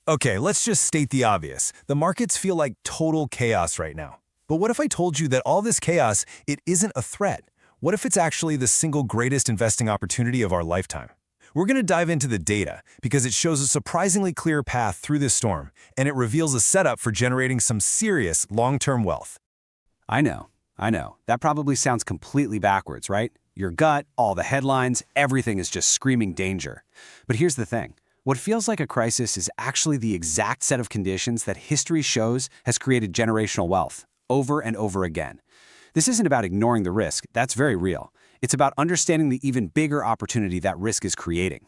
Okay, let's just state the obvious. The markets feel like total chaos right now. But what if I told you that all this chaos, it isn't a threat? What if it's actually the single greatest investing opportunity of our lifetime? We're going to dive into the data because it shows a surprisingly clear path through this storm, and it reveals a setup for generating some serious long-term wealth. I know. That probably sounds completely backwards, right? Your gut, all the headlines, everything is just screaming danger. But here's the thing. What feels like a crisis is actually the exact set of conditions that history shows has created generational wealth, over and over again. This isn't about ignoring the risk, that's very real. It's about understanding the even bigger opportunity that risk is creating.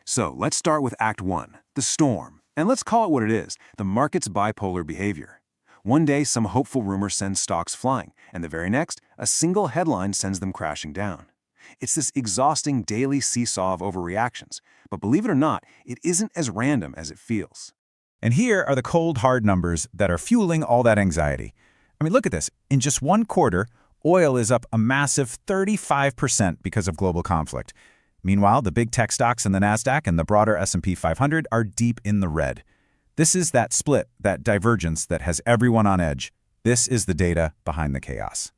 So let's start with Act 1, the storm. And let's call it what it is, the market's bipolar behavior. One day, some hopeful rumor sends stocks flying, and the very next, a single headline sends them crashing down. It's this exhausting daily seesaw of overreactions. But believe it or not, it isn't as random as it feels. And here are the cold, hard numbers that are fueling all that anxiety. I mean, look at this. In just one quarter, oil is up a massive 35% because of global conflict. Meanwhile, the big tech stocks in the Nasdaq and the broader S&P 500 are deep in the red. This is that split, that divergence that has everyone on edge. This is the data behind the chaos.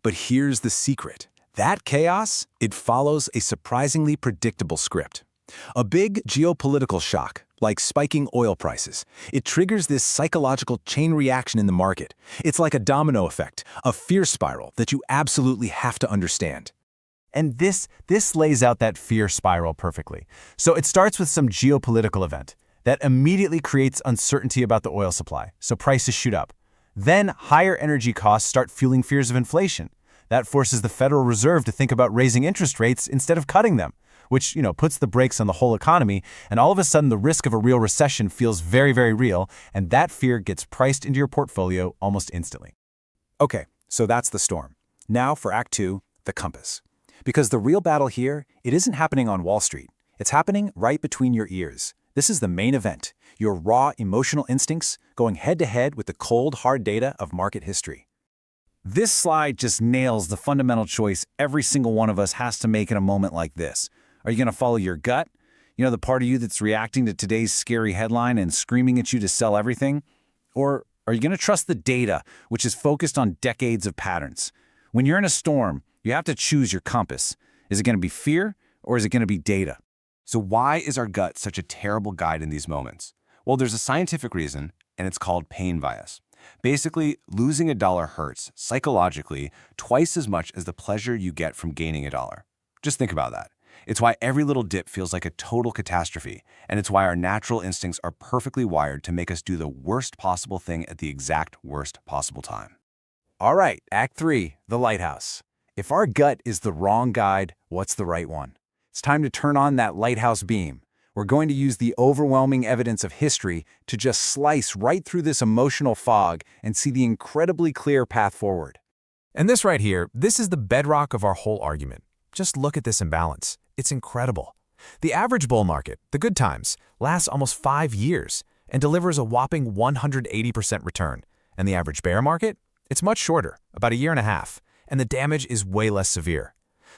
But here's the secret. That chaos, it follows a surprisingly predictable script. A big geopolitical shock, like spiking oil prices, it triggers this psychological chain reaction in the market. It's like a domino effect, a fear spiral that you absolutely have to understand. And this lays out that fear spiral perfectly. So it starts with some geopolitical event that immediately creates uncertainty about the oil supply, so prices shoot up. Then higher energy costs start fueling fears of inflation. That forces the Federal Reserve to think about raising interest rates instead of cutting them, which, puts the brakes on the whole economy, and all of a sudden the risk of a real recession feels very, very real, and that fear gets priced into your portfolio almost instantly. Okay, so that's the storm. Now for Act 2, the compass. Because the real battle here, it isn't happening on Wall Street. It's happening right between your ears. This is the main event, your raw emotional instincts going head-to-head with the cold, hard data of market history. This slide just nails the fundamental choice every single one of us has to make in a moment like this. Are you going to follow your gut? The part of you that's reacting to today's scary headline and screaming at you to sell everything? Or are you going to trust the data, which is focused on decades of patterns? When you're in a storm, you have to choose your compass. Is it going to be fear or is it going to be data? So why is our gut such a terrible guide in these moments? Well, there's a scientific reason, and it's called pain bias. Basically, losing a dollar hurts, psychologically, twice as much as the pleasure you get from gaining a dollar. Just think about that. It's why every little dip feels like a total catastrophe, and it's why our natural instincts are perfectly wired to make us do the worst possible thing at the exact worst possible time. All right, Act 3, the lighthouse. If our gut is the wrong guide, what's the right one? It's time to turn on that lighthouse beam. We're going to use the overwhelming evidence of history to just slice right through this emotional fog and see the incredibly clear path forward. And this right here, this is the bedrock of our whole argument. Just look at this imbalance. It's incredible. The average bull market, the good times, lasts almost 5 years and delivers a whopping 180% return. And the average bear market? It's much shorter, about a year and a half, and the damage is way less severe.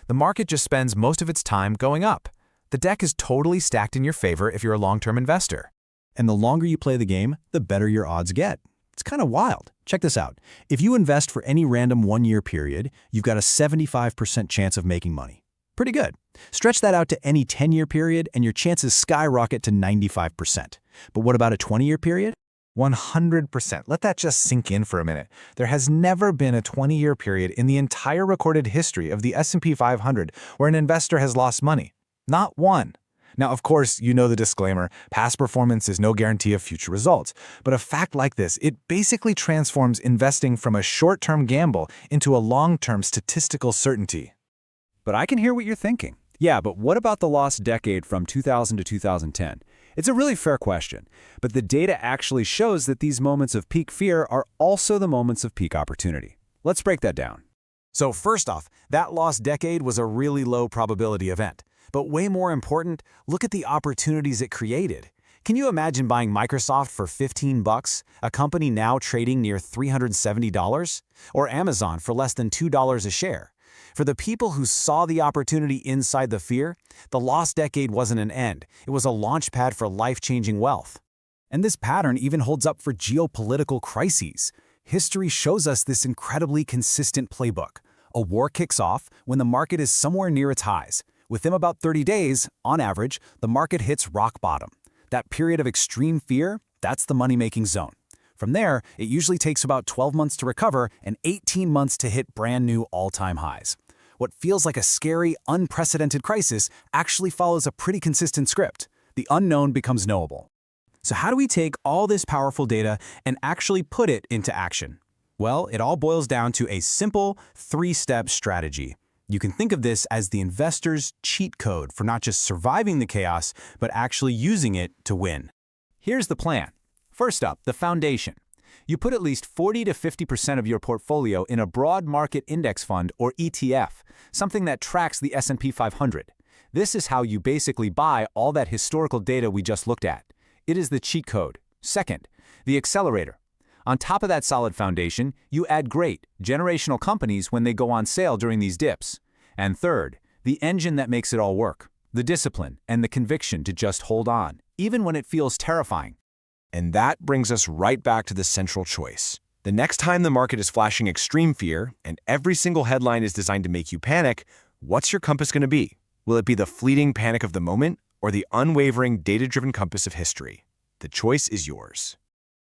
The market just spends most of its time going up. The deck is totally stacked in your favor if you're a long-term investor. And the longer you play the game, the better your odds get. It's kind of wild. Check this out. If you invest for any random one-year period, you've got a 75% chance of making money. Pretty good. Stretch that out to any 10-year period and your chances skyrocket to 95%. But what about a 20-year period? 100%. Let that just sink in for a minute. There has never been a 20-year period in the entire recorded history of the S&P 500 where an investor has lost money. Not one. Now, of course, you know the disclaimer, past performance is no guarantee of future results. But a fact like this, it basically transforms investing from a short-term gamble into a long-term statistical certainty. But I can hear what you're thinking. Yeah, but what about the lost decade from 2000 to 2010? It's a really fair question, but the data actually shows that these moments of peak fear are also the moments of peak opportunity. Let's break that down. So first off, that lost decade was a really low probability event. But way more important, look at the opportunities it created. Can you imagine buying Microsoft for $15, a company now trading near $370? Or Amazon for less than $2 a share? For the people who saw the opportunity inside the fear, the lost decade wasn't an end. It was a launch pad for life-changing wealth. And this pattern even holds up for geopolitical crises. History shows us this incredibly consistent playbook. A war kicks off when the market is somewhere near its highs. Within about 30 days, on average, the market hits rock bottom. That period of extreme fear, that's the money-making zone. From there, it usually takes about 12 months to recover and 18 months to hit brand new all-time highs. What feels like a scary, unprecedented crisis actually follows a pretty consistent script. The unknown becomes knowable. So how do we take all this powerful data and actually put it into action? Well, it all boils down to a simple 3-step strategy. You can think of this as the investor's cheat code for not just surviving the chaos, but actually using it to win. Here's the plan. First up, the foundation. You put at least 40 to 50% of your portfolio in a broad market index fund or ETF, something that tracks the S&P 500. This is how you basically buy all that historical data we just looked at. It is the cheat code. Second, the accelerator. On top of that solid foundation, you add great, generational companies when they go on sale during these dips. And third, the engine that makes it all work. The discipline and the conviction to just hold on, even when it feels terrifying. And that brings us right back to the central choice. The next time the market is flashing extreme fear, and every single headline is designed to make you panic, what's your compass going to be? Will it be the fleeting panic of the moment, or the unwavering, data-driven compass of history? The choice is yours.